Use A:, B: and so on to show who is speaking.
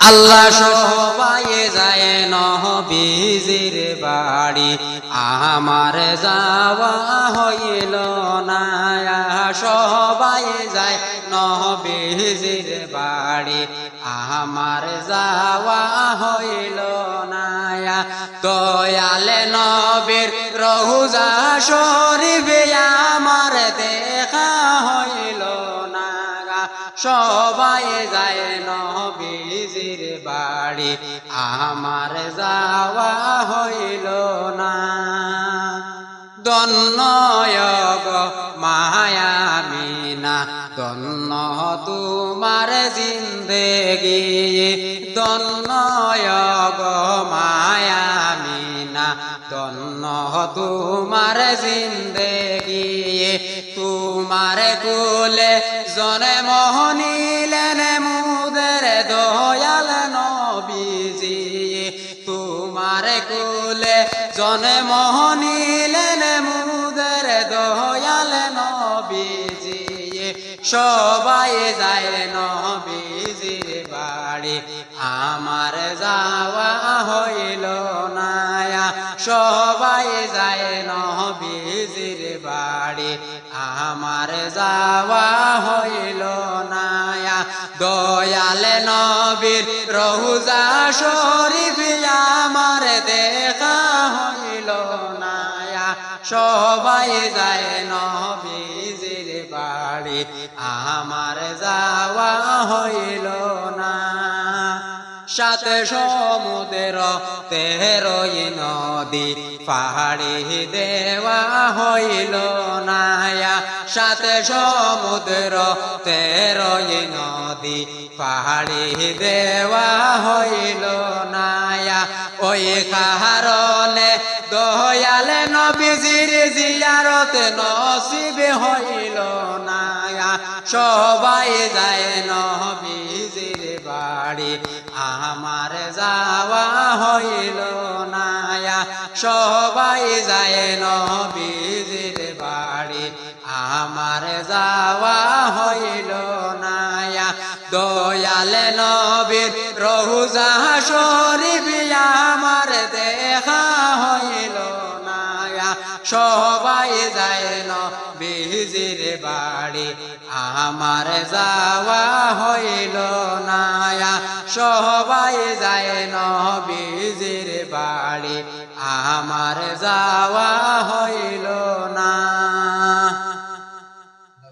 A: আল্লাহ সবাই যায় নবীজির বাড়ি, আমার যাওয়া হইল না। সবাই যায় নবীজির বাড়ি, আমার যাওয়া হইল না। দয়াল নবীর রওজা শরীফে আমার দেখা হইল না। সবাই যায় নবীজির বাড়ি, আমার যাওয়া হইল না। ধন্য গো মায়া মিনা, ধন্য তোমার জিন্দেগি, ধন্য গো মায়া মিনা, ধন্য তোমার জিন্দেগি। তোমার কুলে জন্ম নিলেন মুদের দয়াল নবীজি, তোমার কুলে জন্ম নিলেন মুদের দয়াল নবীজি। সবাই যায় নবীজির বাড়ি, আমার যাওয়া হইল না। সবাই যায় নবীজির বাড়ি, আমার যাওয়া হইল না। দয়াল নবীর রওজা শরীফ আমার দেখা হইল না। সবাই যায় নবীজির বাড়ি, আমার যাওয়া হইল না। সাত সমুদ্র 13 নদী পাহাড়ি দেওয়া হইল না। সাত সমুদ্র 13 নদী পাহাড়ি দেওয়া হইল না। ওই কারণে দয়াল নবীজির জিয়ারত নসিব হইল না। সবাই যায় নবীজির বাড়ি, আমার যাওয়া হইল না। সবাই যায় নবীজির বাড়ি, আমার যাওয়া হইল না। দয়াল নবীর রওজা শরীফ আমার দেখা হইল না। সবাই যায় নবীজির বাড়ি, আমার যাওয়া হইল না। সবাই যায় নবীজির বাড়ি, আমার যাওয়া হইল